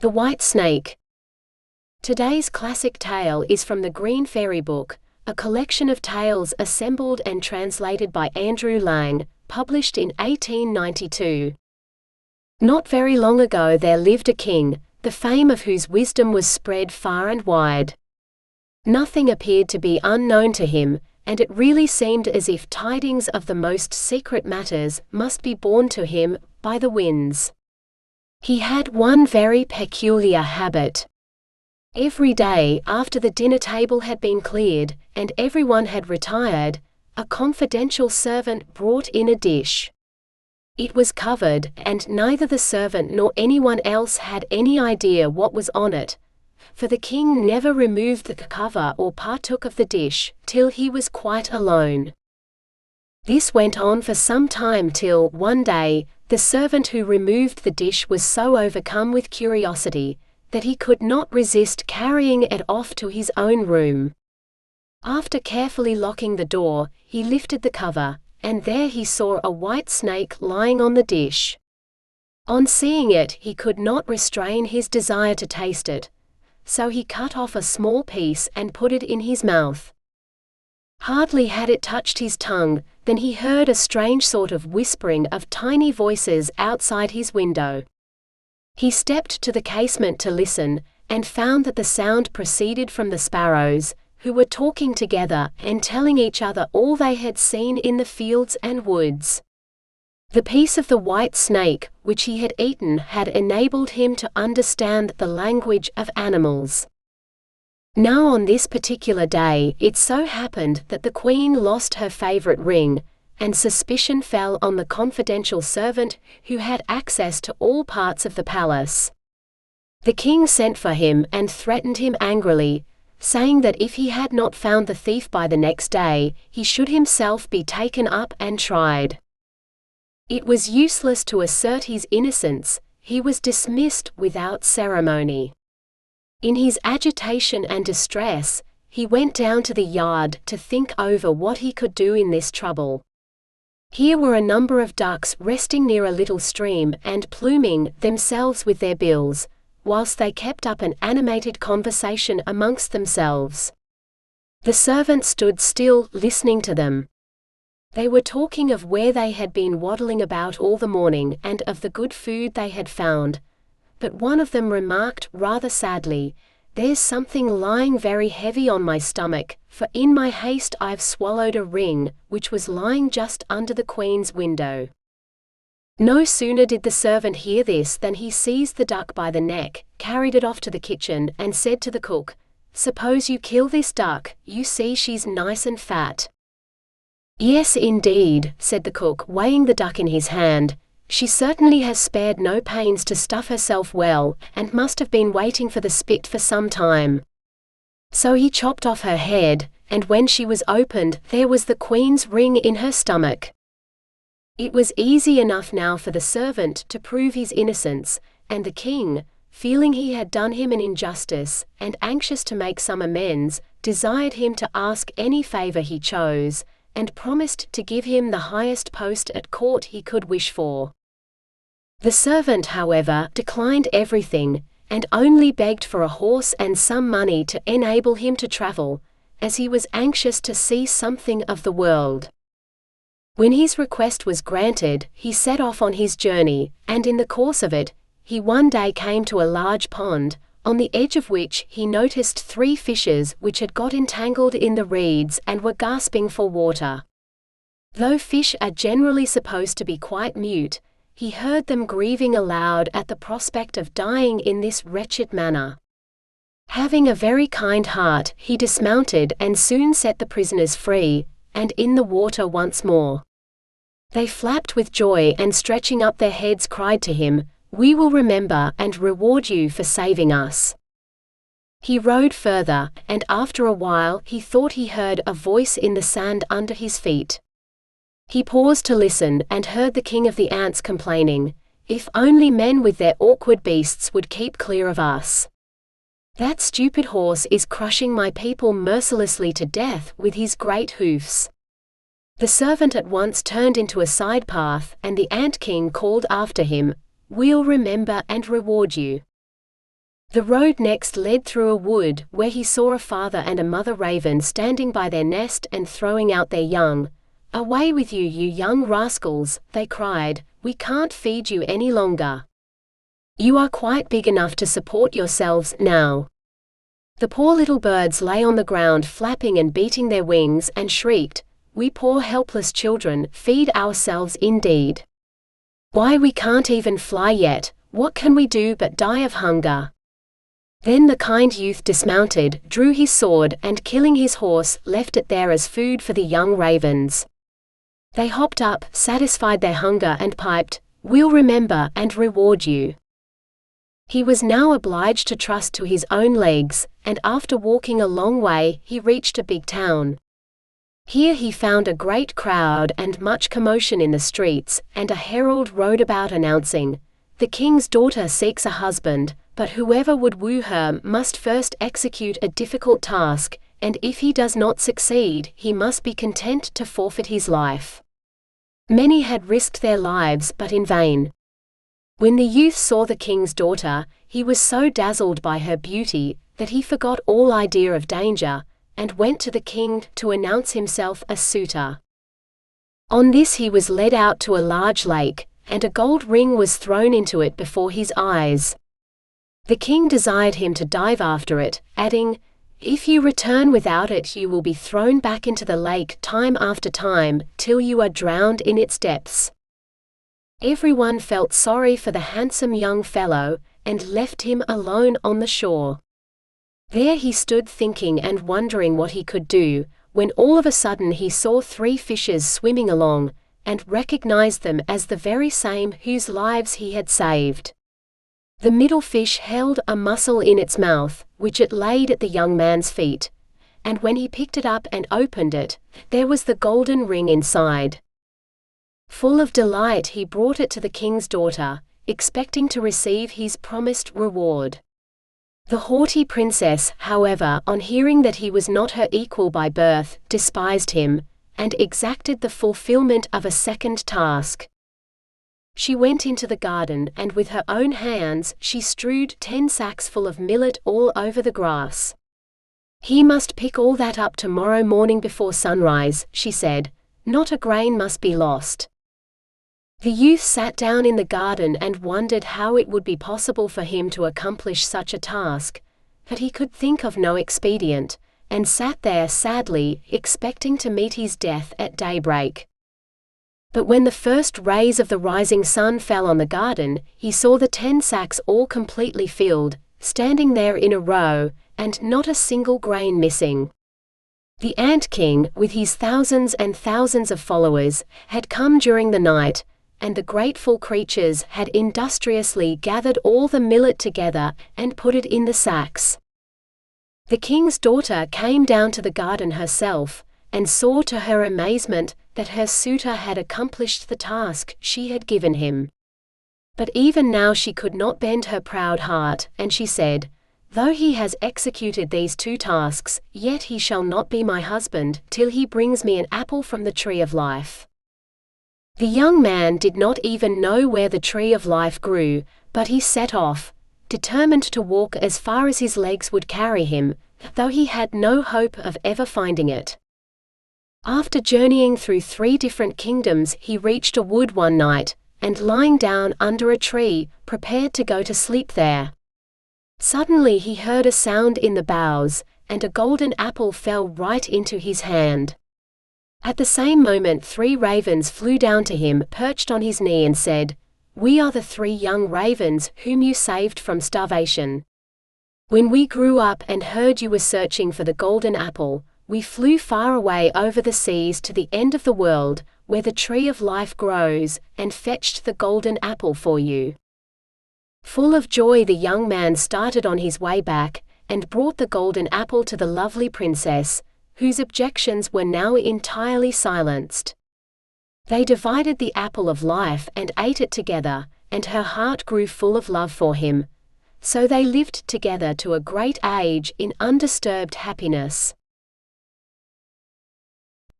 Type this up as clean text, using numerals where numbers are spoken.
The White Snake. Today's classic tale is from the Green Fairy Book, a collection of tales assembled and translated by Andrew Lang, published in 1892. Not very long ago there lived a king, the fame of whose wisdom was spread far and wide. Nothing appeared to be unknown to him, and it really seemed as if tidings of the most secret matters must be borne to him by the winds. He had one very peculiar habit. Every day, after the dinner table had been cleared, and everyone had retired, a confidential servant brought in a dish. It was covered, and neither the servant nor anyone else had any idea what was on it, for the king never removed the cover or partook of the dish, till he was quite alone. This went on for some time till, one day, the servant who removed the dish was so overcome with curiosity, that he could not resist carrying it off to his own room. After carefully locking the door, he lifted the cover, and there he saw a white snake lying on the dish. On seeing it, he could not restrain his desire to taste it, so he cut off a small piece and put it in his mouth. Hardly had it touched his tongue, than he heard a strange sort of whispering of tiny voices outside his window. He stepped to the casement to listen, and found that the sound proceeded from the sparrows, who were talking together and telling each other all they had seen in the fields and woods. The piece of the white snake, which he had eaten, had enabled him to understand the language of animals. Now on this particular day, it so happened that the queen lost her favorite ring, and suspicion fell on the confidential servant who had access to all parts of the palace. The king sent for him and threatened him angrily, saying that if he had not found the thief by the next day, he should himself be taken up and tried. It was useless to assert his innocence, he was dismissed without ceremony. In his agitation and distress, he went down to the yard to think over what he could do in this trouble. Here were a number of ducks resting near a little stream and pluming themselves with their bills, whilst they kept up an animated conversation amongst themselves. The servant stood still, listening to them. They were talking of where they had been waddling about all the morning and of the good food they had found, but one of them remarked rather sadly, "There's something lying very heavy on my stomach, for in my haste I've swallowed a ring, which was lying just under the queen's window." No sooner did the servant hear this than he seized the duck by the neck, carried it off to the kitchen, and said to the cook, "Suppose you kill this duck, you see she's nice and fat." "Yes, indeed," said the cook, weighing the duck in his hand, "she certainly has spared no pains to stuff herself well, and must have been waiting for the spit for some time." So he chopped off her head, and when she was opened, there was the queen's ring in her stomach. It was easy enough now for the servant to prove his innocence, and the king, feeling he had done him an injustice, and anxious to make some amends, desired him to ask any favor he chose, and promised to give him the highest post at court he could wish for. The servant, however, declined everything, and only begged for a horse and some money to enable him to travel, as he was anxious to see something of the world. When his request was granted, he set off on his journey, and in the course of it, he one day came to a large pond, on the edge of which he noticed 3 fishes which had got entangled in the reeds and were gasping for water. Though fish are generally supposed to be quite mute, he heard them grieving aloud at the prospect of dying in this wretched manner. Having a very kind heart, he dismounted and soon set the prisoners free, and in the water once more. They flapped with joy and stretching up their heads cried to him, "We will remember and reward you for saving us." He rowed further, and after a while he thought he heard a voice in the sand under his feet. He paused to listen and heard the king of the ants complaining, "If only men with their awkward beasts would keep clear of us. That stupid horse is crushing my people mercilessly to death with his great hoofs." The servant at once turned into a side path, and the ant king called after him, "We'll remember and reward you." The road next led through a wood, where he saw a father and a mother raven standing by their nest and throwing out their young. "Away with you, you young rascals," they cried, "we can't feed you any longer. You are quite big enough to support yourselves now." The poor little birds lay on the ground flapping and beating their wings and shrieked, "We poor helpless children, feed ourselves indeed. Why, we can't even fly yet, what can we do but die of hunger?" Then the kind youth dismounted, drew his sword, and killing his horse, left it there as food for the young ravens. They hopped up, satisfied their hunger, and piped, "We'll remember and reward you." He was now obliged to trust to his own legs, and after walking a long way, he reached a big town. Here he found a great crowd and much commotion in the streets, and a herald rode about announcing, "The king's daughter seeks a husband, but whoever would woo her must first execute a difficult task, and if he does not succeed, he must be content to forfeit his life." Many had risked their lives, but in vain. When the youth saw the king's daughter, he was so dazzled by her beauty that he forgot all idea of danger, and went to the king to announce himself a suitor. On this he was led out to a large lake, and a gold ring was thrown into it before his eyes. The king desired him to dive after it, adding, "If you return without it, you will be thrown back into the lake time after time, till you are drowned in its depths." Everyone felt sorry for the handsome young fellow, and left him alone on the shore. There he stood thinking and wondering what he could do, when all of a sudden he saw 3 fishes swimming along, and recognized them as the very same whose lives he had saved. The middle fish held a mussel in its mouth, which it laid at the young man's feet, and when he picked it up and opened it, there was the golden ring inside. Full of delight he brought it to the king's daughter, expecting to receive his promised reward. The haughty princess, however, on hearing that he was not her equal by birth, despised him, and exacted the fulfillment of a second task. She went into the garden, and with her own hands she strewed 10 sacks full of millet all over the grass. "He must pick all that up tomorrow morning before sunrise," she said. "Not a grain must be lost." The youth sat down in the garden and wondered how it would be possible for him to accomplish such a task, but he could think of no expedient, and sat there sadly, expecting to meet his death at daybreak. But when the first rays of the rising sun fell on the garden, he saw the 10 sacks all completely filled, standing there in a row, and not a single grain missing. The Ant King, with his thousands and thousands of followers, had come during the night, and the grateful creatures had industriously gathered all the millet together and put it in the sacks. The king's daughter came down to the garden herself, and saw to her amazement that her suitor had accomplished the task she had given him. But even now she could not bend her proud heart, and she said, "Though he has executed these 2 tasks, yet he shall not be my husband till he brings me an apple from the tree of life." The young man did not even know where the tree of life grew, but he set off, determined to walk as far as his legs would carry him, though he had no hope of ever finding it. After journeying through 3 different kingdoms, he reached a wood one night, and lying down under a tree, prepared to go to sleep there. Suddenly he heard a sound in the boughs, and a golden apple fell right into his hand. At the same moment 3 ravens flew down to him, perched on his knee, and said, "We are the 3 young ravens whom you saved from starvation. When we grew up and heard you were searching for the golden apple, we flew far away over the seas to the end of the world, where the tree of life grows, and fetched the golden apple for you." Full of joy the young man started on his way back, and brought the golden apple to the lovely princess, whose objections were now entirely silenced. They divided the apple of life and ate it together, and her heart grew full of love for him. So they lived together to a great age in undisturbed happiness.